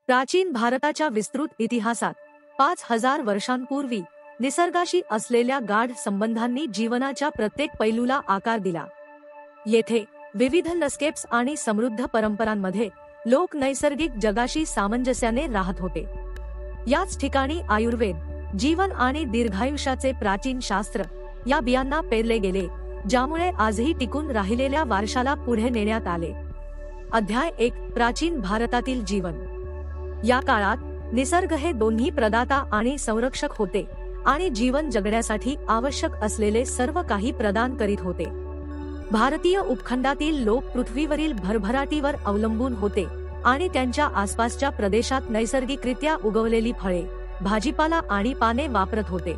प्राचीन भारताच्या विस्तृत इतिहासात 5000 वर्षांपूर्वी निसर्गाशी असलेल्या गाढ संबंधांनी जीवनाच्या प्रत्येक पैलूला आकार दिला। येथे विविध लँडस्केप्स आणि समृद्ध परंपरांमध्ये लोक नैसर्गिक जगाशी सामंजस्याने राहत होते। याच ठिकाणी आयुर्वेद, जीवन आणि दीर्घायुष्याचे प्राचीन शास्त्र या बियांना पेरले गेले, ज्यामुळे आजही टिकून राहिलेल्या वारशाला पुढे नेण्यात आले। अध्याय 1, प्राचीन भारतातील जीवन। या काळात निसर्ग हे दोन्ही प्रदाता आणि संरक्षक होते आणि जीवन जगण्यासाठी आवश्यक असलेले सर्व काही प्रदान करीत होते। भारतीय उपखंडातील लोक पृथ्वीवरील भरभराटीवर अवलंबून होते आणि त्यांच्या आसपासच्या प्रदेशात नैसर्गिकरित्या उगवलेली फळे, भाजीपाला आणि पाने वापरत होते।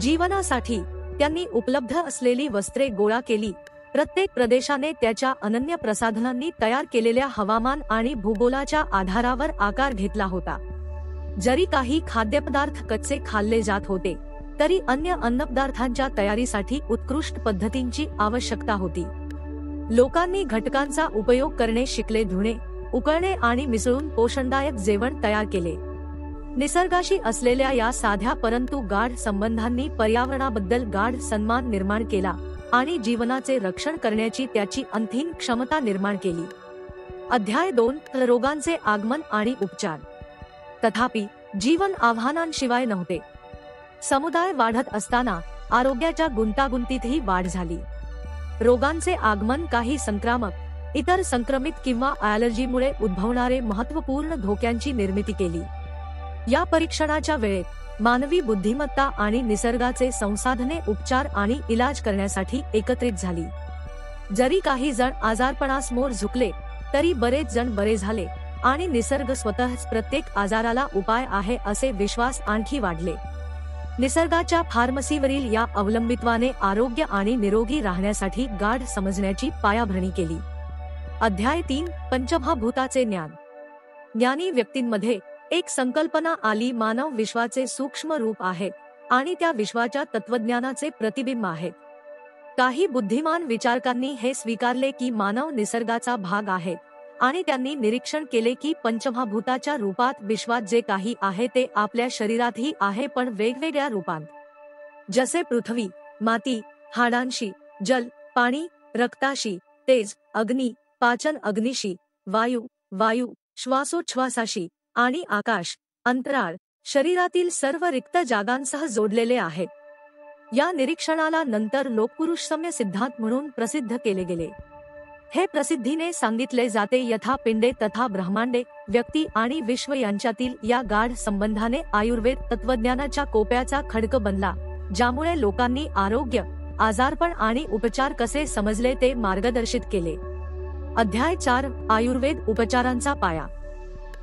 जीवनासाठी त्यांनी उपलब्ध असलेली वस्त्रे गोळा केली। प्रत्येक प्रदेशाने त्याच्या अनन्य प्रसाधनांनी तयार केलेल्या हवामान आणि भूगोलाच्या आधारावर आकार घेतला होता। जरी काही खाद्यपदार्थ कच्चे खाल्ले जात होते, तरी अन्य अन्नपदार्थांच्या तयारीसाठी उत्कृष्ट पद्धतींची आवश्यकता होती। लोकांनी घटकांचा उपयोग करणे शिकले, धुणे, उकळणे आणि मिसळून पोषणदायक जेवण तयार केले। निसर्गाशी असलेल्या या साध्या परंतु गाढ संबंधांनी पर्यावरणाबद्दल गाढ सन्मान निर्माण केला आणि जीवनाचे रक्षण करण्याची त्याची अंतिम क्षमता निर्माण केली। अध्याय 2, रोगांचे आगमन आणि उपचार। तथापि जीवन आव्हानांशिवाय नव्हते। समुदाय वाढत असताना आरोग्याच्या गुंतागुंतीतही वाढ झाली। रोगांचे आगमन काही संक्रामक, इतर संक्रमित किंवा ॲलर्जीमुळे उद्भवणारे महत्त्वपूर्ण धोक्यांची निर्मिती केली। या परीक्षणाच्या वेळेत मानवी बुद्धिमत्ता आणि निसर्गाचे संसाधने उपचार आणि इलाज करण्यासाठी एकत्रित झाली। जरी काही जण आजारपणास मोर झुकले, तरी बरेच जण बरे झाले आणि निसर्ग स्वतःच प्रत्येक आजाराला उपाय आहे असे विश्वास आणखी वाढले। निसर्गाच्या फार्मसीवरील या अवलंबित्वाने आरोग्य आणि निरोगी राहण्यासाठी गाढ समजण्याची पायाभरणी केली। अध्याय 3, पंचमहाभूताचे ज्ञान। ज्ञानी व्यक्तींमध्ये एक संकल्पना आली, मानव विश्वाचे सूक्ष्म रूप आहे आणि त्या विश्वाच्या तत्वज्ञानाचे प्रतिबिंब आहेत। काही बुद्धिमान विचारकांनी हे स्वीकारले की मानव निसर्गाचा भाग आहे आणि त्यांनी निरीक्षण केले की पंचमहाभूताच्या रूपात विश्वात जे काही आहे ते आपल्या शरीरातही आहे, पण वेगवेगळ्या रूपांत। जसे पृथ्वी, माती, हाडांशी, जल, पाणी, रक्ताशी, तेज, अग्नी, पाचन अग्निशी, वायू, श्वासोच्छवासाशी आणि आकाश, अंतराळ, शरीरातील सर्व रिक्त जागांसह जोडलेले आहे। या निरीक्षणाला नंतर लोकपुरुषसम्य सिद्धांत म्हणून प्रसिद्ध केले गेले। हे प्रसिद्धीने सांगितले जाते, यथा पिंडे तथा ब्रह्मांडे, व्यक्ती आणि विश्व यांच्यातील या गाढ संबंधाने आयुर्वेद तत्वज्ञानाच्या कोप्याचा खडक बनला, ज्यामुळे लोकांनी आरोग्य, आजारपण आणि उपचार कसे समजले ते मार्गदर्शित केले। अध्याय 4, आयुर्वेद उपचारांचा पाया।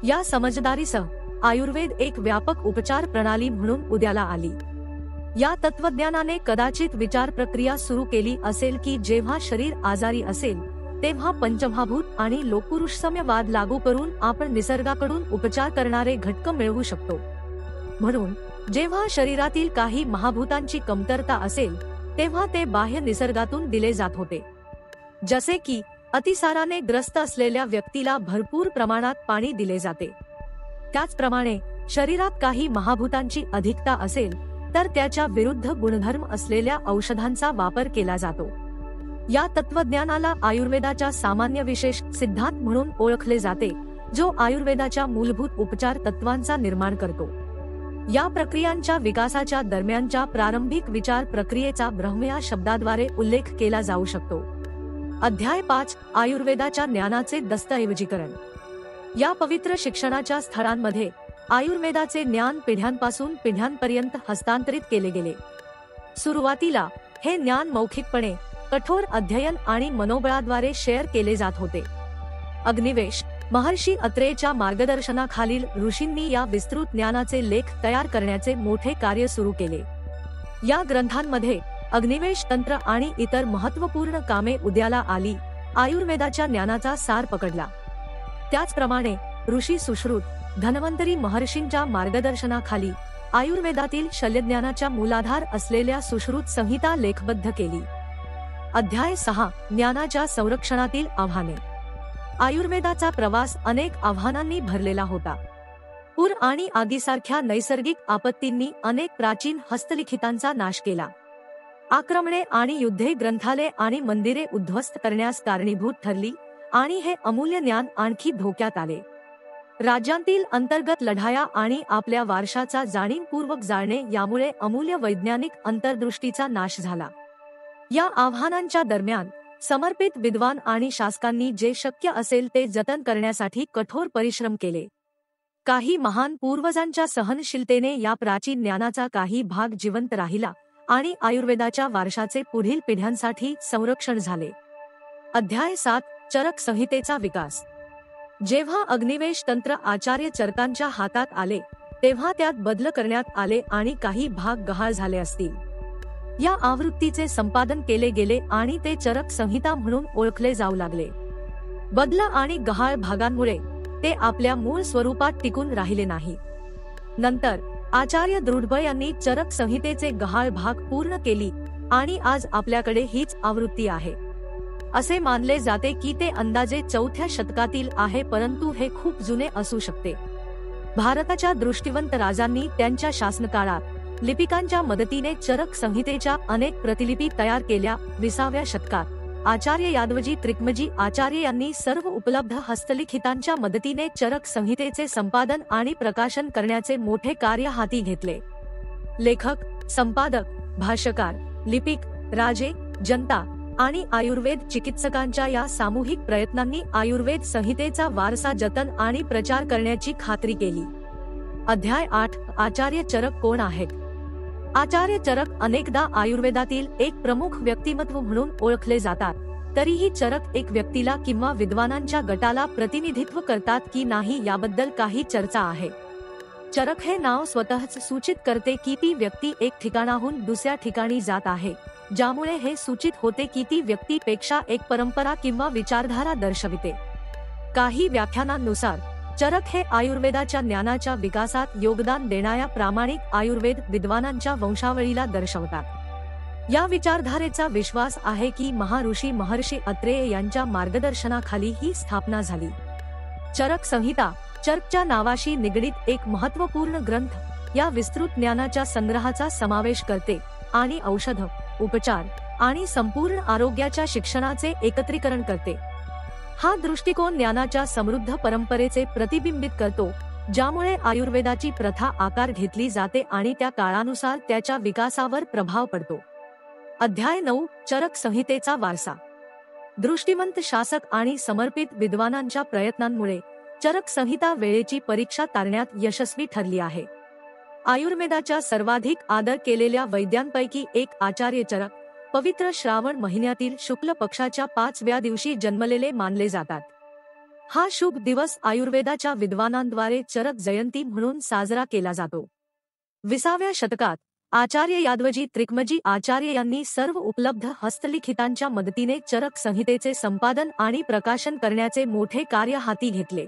या समजदारीसह आयुर्वेद एक व्यापक उपचार प्रणाली म्हणून उदयाला आली। या तत्वज्ञानाने कदाचित विचार प्रक्रिया सुरू केली असेल की जेव्हा शरीर आजारी असेल तेव्हा पंचमहाभूत आणि लोकपुरुषसम्यवाद लागू करून आपण निसर्गाकडून उपचार करणारे घटक मिळवू शकतो। म्हणून जेव्हा शरीरातील काही महाभूतांची कमतरता असेल तेव्हा ते बाह्य निसर्गातून दिले जात होते। जसे की अतिसाराने ग्रस्त असलेल्या व्यक्तीला भरपूर प्रमाणात पाणी दिले जाते। त्याचप्रमाणे शरीरात काही महाभूतांची अधिकता असेल तर त्याच्या विरुद्ध गुणधर्म असलेल्या औषधांचा वापर केला जातो। या तत्वज्ञानाला आयुर्वेदाच्या सामान्य विशेष सिद्धांत म्हणून ओळखले जाते, जो आयुर्वेदाच्या मूलभूत उपचार तत्वांचा निर्माण करतो। या प्रक्रियांच्या विकासाच्या दरम्यानच्या प्रारंभिक विचार प्रक्रियेचा ब्रह्म या शब्दाद्वारे उल्लेख केला जाऊ शकतो। अध्याय 5, आयुर्वेदाच्या ज्ञानाचे दस्तऐवजीकरण। या पवित्र शिक्षणाच्या स्थळांमध्ये आयुर्वेदाचे ज्ञान पिढ्यांपासून पिढ्यांपर्यंत हस्तांतरित केले गेले। सुरुवातीला हे ज्ञान मौखिकपणे, कठोर अध्ययन आणि मनोबळाद्वारे शेअर केले जात होते। अग्निवेश, महर्षी अत्रेयच्या मार्गदर्शनाखालील ऋषींनी या विस्तृत ज्ञानाचे लेख तयार करण्याचे मोठे कार्य सुरू केले। या ग्रंथांमध्ये अग्निवेश तंत्र आणि इतर महत्त्वपूर्ण कामे उदयाला आली, आयुर्वेदाच्या ज्ञानाचा सार पकडला। त्याचप्रमाणे ऋषी सुश्रुत, धन्वंतरी महर्षींच्या मार्गदर्शनाखाली आयुर्वेदातील शल्यज्ञानाच्या मूलाधार असलेल्या सुश्रुत संहिता लेखबद्ध केली। अध्याय 6, ज्ञानाच्या संरक्षणातील आव्हाने। आयुर्वेदाचा प्रवास अनेक आव्हानांनी भरलेला होता। पूर आणि आगीसारख्या नैसर्गिक आपत्तींनी अनेक प्राचीन हस्तलिखितांचा नाश केला. आक्रमणे आणि युद्धे ग्रंथालये आणि मंदिरे उद्ध्वस्त करण्यास कारणीभूत ठरली आणि हे अमूल्य ज्ञान आणखी धोक्यात आले. राज्यांतील अंतर्गत लढाया आणि आपल्या वारशाचा जाणीवपूर्वक जाळणे यामुळे अमूल्य वैज्ञानिक अंतर्दृष्टीचा नाश झाला. या आव्हानांच्या दरम्यान समर्पित विद्वान आणि शासकांनी जे शक्य असेल ते जतन करण्यासाठी कठोर परिश्रम केले. काही महान पूर्वजांच्या सहनशीलतेने या प्राचीन ज्ञानाचा काही भाग जिवंत राहिला आणि आयुर्वेदाच्या वारशाचे पुढील पिढ्यांसाठी संरक्षण झाले. अध्याय 7 चरक संहितेचा विकास. जेव्हा अग्निवेश तंत्र आचार्य चरकांच्या हातात आले तेव्हा त्यात बदल करण्यात आले आणि काही भाग गहाळ झाले असतील. या आवृत्तीचे संपादन केले गेले आणि ते चरक संहिता म्हणून ओळखले जाऊ लागले. बदल आणि गहाळ भागांमुळे ते आपल्या मूळ स्वरूपात टिकून राहिले नाही. नंतर आचार्य दृढबळ यांनी चरक संहितेचे गहाळ भाग पूर्ण केली आणि आज आपल्याकडे हीच आवृत्ती आहे. असे मानले जाते की ते अंदाजे 4थ्या शतकातील आहे, परंतु हे खूप जुने असू शकते. भारताच्या दृष्टिवंत राजांनी त्यांच्या शासनकाळात लिपिकांच्या मदतीने चरक संहितेच्या अनेक प्रतिलिपी तयार केल्या. 20व्या शतकात आचार्य यादवजी त्रिकमजी आचार्य यांनी सर्व उपलब्ध हस्तलिखितांच्या मदतीने चरक संहितेचे संपादन आणि प्रकाशन करण्याचे मोठे कार्य हाती घेतले. लेखक, संपादक, भाष्यकार, लिपिक, राजे, जनता आणि आयुर्वेद चिकित्सकांच्या या सामूहिक प्रयत्नांनी आयुर्वेद संहितेचा वारसा जतन आणि प्रचार करण्याची खात्री केली. अध्याय 8 आचार्य चरक कोण आहेत? आचार्य चरक अनेकदा आयुर्वेदातील एक प्रमुख व्यक्तिमत्व म्हणून ओळखले जातात. तरीही चरक एक व्यक्तीला किंवा विद्वानांच्या गटाला प्रतिनिधित्व करतात की नाही याबद्दल काही चर्चा आहे. चरक हे नाव स्वतःच सूचित करते की ती व्यक्ती एक ठिकाणाहून दुसऱ्या ठिकाणी जात आहे, ज्यामुळे हे सूचित होते की ती व्यक्तीपेक्षा एक परंपरा किंवा विचारधारा दर्शविते. काही व्याख्यानांनुसार चरक हे आयुर्वेदाच्या ज्ञानाच्या विकासात योगदान देणाऱ्या प्रामाणिक आयुर्वेद विद्वानांच्या वंशावळीला दर्शवतात. या विचारधारेचा विश्वास आहे की महर्षी अत्रेय यांच्या मार्गदर्शनाखाली ही स्थापना झाली. चरक संहिता चरकच्या नावाशी निगडीत एक महत्त्वपूर्ण ग्रंथ या विस्तृत ज्ञानाच्या संग्रहाचा समावेश करते आणि औषध, उपचार आणि संपूर्ण आरोग्याच्या शिक्षणाचे एकत्रीकरण करते. हा दृष्टिकोन ज्ञानाच्या समृद्ध परंपरेचे प्रतिबिंबित करतो, ज्यामुळे आयुर्वेदाची प्रथा आकार घेतली जाते आणि त्या काळानुसार त्याच्या विकासावर प्रभाव पडतो. अध्याय 9 चरक संहितेचा वारसा. दृष्टिवंत शासक आणि समर्पित विद्वानांच्या प्रयत्नांमुळे चरक संहिता वेळेची परीक्षा तारण्यात यशस्वी ठरली आहे. आयुर्वेदाच्या सर्वाधिक आदर केलेल्या वैद्यांपैकी एक आचार्य चरक पवित्र श्रावण महिन्यातील शुक्ल पक्षाच्या 5व्या दिवशी जन्मलेले मानले जातात. हा शुभ दिवस आयुर्वेदाच्या विद्वानांद्वारे चरक जयंती म्हणून साजरा केला जातो. 20व्या शतकात आचार्य यादवजी त्रिकमजी आचार्य यांनी सर्व उपलब्ध हस्तलिखितांच्या मदतीने चरक संहितेचे संपादन आणि प्रकाशन करण्याचे मोठे कार्य हाती घेतले.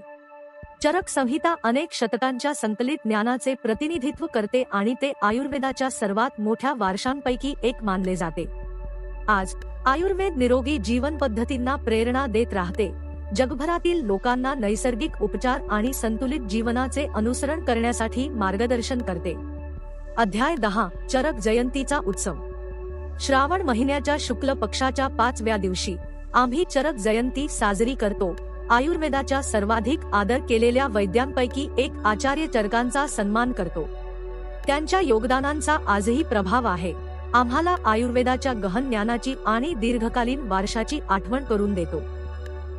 चरक संहिता अनेक शतकांच्या संकलित ज्ञानाचे प्रतिनिधित्व करते आणि ते आयुर्वेदाच्या सर्वात मोठ्या वारशांपैकी एक मानले जाते. आज आयुर्वेद निरोगी जीवन पद्धतींना प्रेरणा देत राहते, जगभरातील लोकांना नैसर्गिक उपचार आणि संतुलित जीवनाचे अनुसरण करण्यासाठी मार्गदर्शन करते. अध्याय 10 चरक जयंतीचा उत्सव. श्रावण महिन्याच्या शुक्ल पक्षाच्या 5व्या दिवशी आम्ही चरक जयंती साजरी करतो. आयुर्वेदाच्या सर्वाधिक आदर केलेल्या वैद्यांपैकी एक आचार्य चरकांचा सन्मान करतो. त्यांच्या योगदानांचा आजही प्रभाव आहे. आम्हाला आयुर्वेदाच्या गहन ज्ञानाची आणि दीर्घकालीन वारशाची आठवण करून देतो.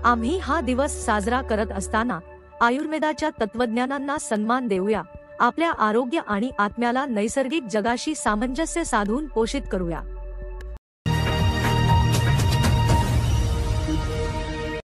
आम्ही हा दिवस साजरा करत असताना आयुर्वेदाच्या तत्वज्ञानांना सन्मान देऊया, आपल्या आरोग्य आणि आत्म्याला नैसर्गिक जगाशी सामंजस्य साधून पोषित करूया.